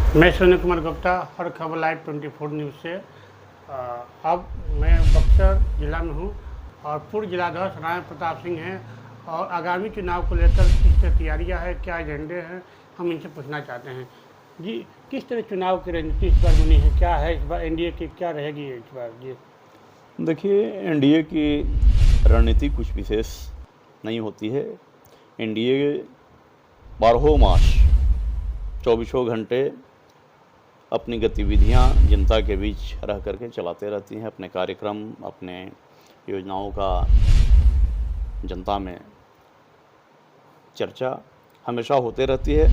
मैं सोनी कुमार गुप्ता, हर खबर live 24 news से। अब मैं बक्सर ज़िला में हूँ और पूर्व जिलाध्यक्ष राणा प्रताप सिंह हैं और आगामी चुनाव को लेकर किस तरह तैयारियाँ हैं, क्या एजेंडे हैं, हम इनसे पूछना चाहते हैं। जी, किस तरह चुनाव की रणनीति इस बार बनी है, क्या है इस बार एनडीए की क्या रहेगी इस बार? जी देखिए, एनडीए की रणनीति कुछ विशेष नहीं होती है। एनडीए 12 मास 24 घंटे अपनी गतिविधियां जनता के बीच रह करके चलाते रहती हैं। अपने कार्यक्रम, अपने योजनाओं का जनता में चर्चा हमेशा होते रहती है।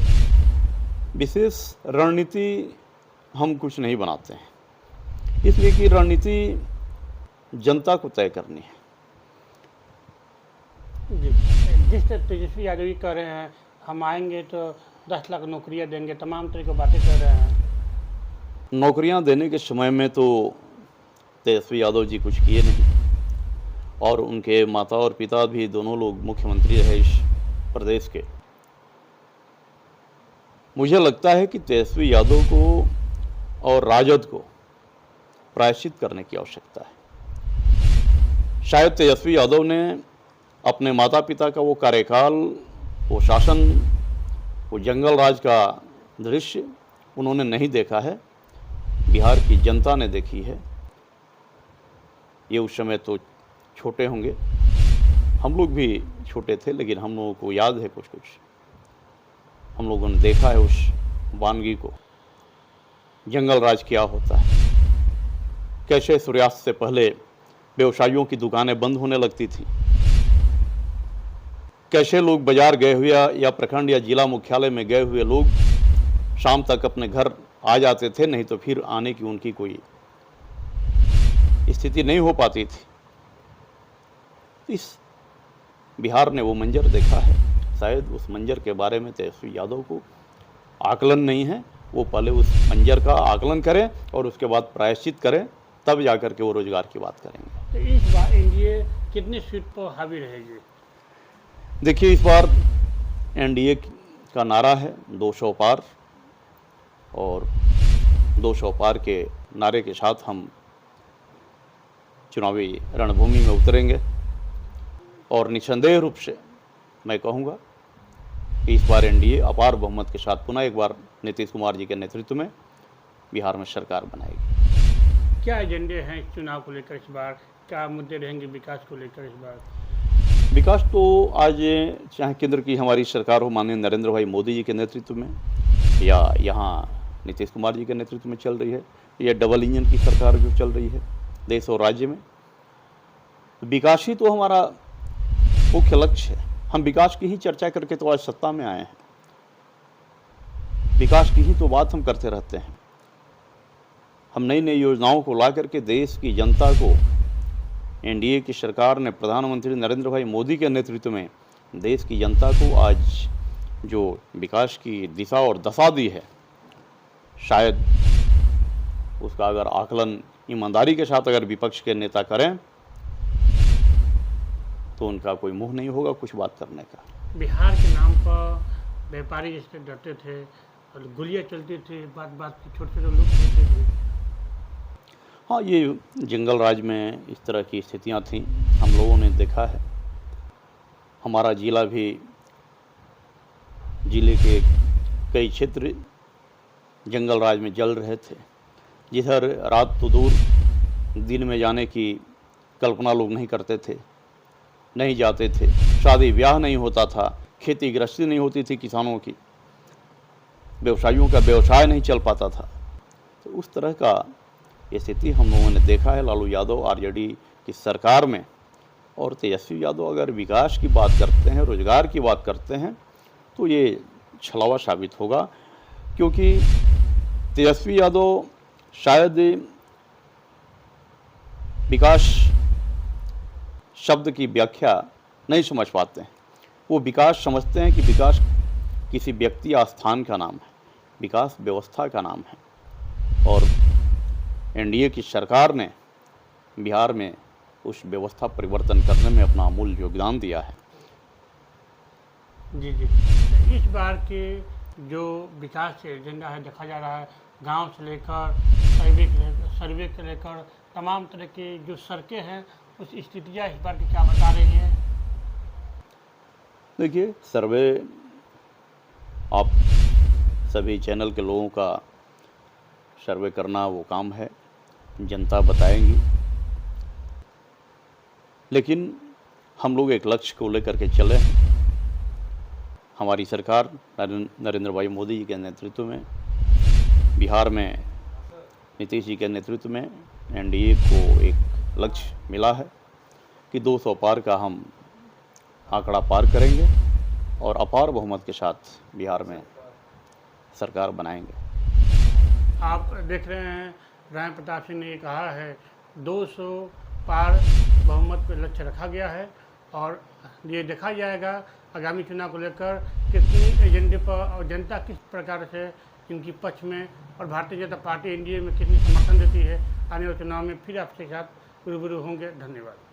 विशेष रणनीति हम कुछ नहीं बनाते हैं, इसलिए कि रणनीति जनता को तय करनी है। जी, जिस तरह तेजस्वी यादव जी कह रहे हैं हम आएंगे तो 10 लाख नौकरियाँ देंगे, तमाम तरह की बातें कर रहे हैं। नौकरियां देने के समय में तो तेजस्वी यादव जी कुछ किए नहीं, और उनके माता और पिता भी दोनों लोग मुख्यमंत्री रहे इस प्रदेश के। मुझे लगता है कि तेजस्वी यादव को और राजद को प्रायश्चित करने की आवश्यकता है। शायद तेजस्वी यादव ने अपने माता पिता का वो कार्यकाल, वो शासन, वो जंगल राज का दृश्य उन्होंने नहीं देखा है, बिहार की जनता ने देखी है। ये उस समय तो छोटे होंगे, हम लोग भी छोटे थे, लेकिन हम लोगों को याद है कुछ कुछ। हम लोगों ने देखा है उस वानगी को, जंगल राज क्या होता है, कैसे सूर्यास्त से पहले व्यवसायियों की दुकानें बंद होने लगती थी, कैसे लोग बाजार गए हुए या प्रखंड या जिला मुख्यालय में गए हुए लोग शाम तक अपने घर आ जाते थे, नहीं तो फिर आने की उनकी कोई स्थिति नहीं हो पाती थी। इस बिहार ने वो मंजर देखा है। शायद उस मंजर के बारे में तेजस्वी यादव को आकलन नहीं है। वो पहले उस मंजर का आकलन करें और उसके बाद प्रायश्चित करें, तब जाकर के वो रोजगार की बात करेंगे। तो इस बार एनडीए कितनी सीट पर हावी रहेगी? देखिए, इस बार एनडीए का नारा है 200 पार, और 200 पार के नारे के साथ हम चुनावी रणभूमि में उतरेंगे। और निसंदेह रूप से मैं कहूँगा कि इस बार एनडीए अपार बहुमत के साथ पुनः एक बार नीतीश कुमार जी के नेतृत्व में बिहार में सरकार बनाएगी। क्या एजेंडे हैं इस चुनाव को लेकर इस बार? क्या मुद्दे रहेंगे विकास को लेकर इस बार? विकास तो आज चाहे केंद्र की हमारी सरकार हो, माननीय नरेंद्र भाई मोदी जी के नेतृत्व में, या यहाँ नीतीश कुमार जी के नेतृत्व में चल रही है, या डबल इंजन की सरकार जो चल रही है देश और राज्य में, विकास ही तो हमारा मुख्य लक्ष्य है। हम विकास की ही चर्चा करके तो आज सत्ता में आए हैं। विकास की ही तो बात हम करते रहते हैं। हम नई नई योजनाओं को ला करके देश की जनता को, एनडीए की सरकार ने प्रधानमंत्री नरेंद्र भाई मोदी के नेतृत्व में देश की जनता को आज जो विकास की दिशा और दशा दी है, शायद उसका अगर आकलन ईमानदारी के साथ अगर विपक्ष के नेता करें तो उनका कोई मुंह नहीं होगा कुछ बात करने का। बिहार के नाम पर व्यापारी जिससे डरते थे और गोलियां चलती थी, बात बात की छोटे छोटे लोग होते थे। हाँ, ये जंगल राज में इस तरह की स्थितियाँ थीं, हम लोगों ने देखा है। हमारा जिला भी, जिले के कई क्षेत्र जंगल राज में जल रहे थे, जिधर रात तो दूर, दिन में जाने की कल्पना लोग नहीं करते थे, नहीं जाते थे। शादी ब्याह नहीं होता था, खेती गृहस्थी नहीं होती थी किसानों की, व्यवसायियों का व्यवसाय नहीं चल पाता था। तो उस तरह का ये स्थिति हम लोगों ने देखा है लालू यादव आरजेडी की सरकार में। और तेजस्वी यादव अगर विकास की बात करते हैं, रोजगार की बात करते हैं, तो ये छलावा साबित होगा, क्योंकि तेजस्वी यादव शायद विकास शब्द की व्याख्या नहीं समझ पाते हैं। वो विकास समझते हैं कि विकास किसी व्यक्ति या स्थान का नाम है, विकास व्यवस्था का नाम है। और एनडीए की सरकार ने बिहार में उस व्यवस्था परिवर्तन करने में अपना अमूल्य योगदान दिया है। जी जी, इस बार के जो विकास से एजेंडा है देखा जा रहा है, गांव से लेकर सर्वे से लेकर तमाम तरह की जो सड़कें हैं उस स्थितियाँ इस बार की क्या बता रही हैं? देखिए, सर्वे आप सभी चैनल के लोगों का सर्वे करना वो काम है, जनता बताएंगी। लेकिन हम लोग एक लक्ष्य को लेकर के चले हैं। हमारी सरकार नरेंद्र भाई मोदी जी के नेतृत्व में, बिहार में नीतीश जी के नेतृत्व में एनडीए को एक लक्ष्य मिला है कि 200 पार का हम आंकड़ा पार करेंगे और अपार बहुमत के साथ बिहार में सरकार बनाएंगे। आप देख रहे हैं राय प्रताप सिंह ने कहा है 200 पार बहुमत पे लक्ष्य रखा गया है और ये देखा जाएगा आगामी चुनाव को लेकर कितनी एजेंडे पर और जनता किस प्रकार से इनकी पक्ष में और भारतीय जनता पार्टी एनडीए में कितनी समर्थन देती है। आने वाले चुनाव में फिर आपके साथ रूबरू होंगे। धन्यवाद।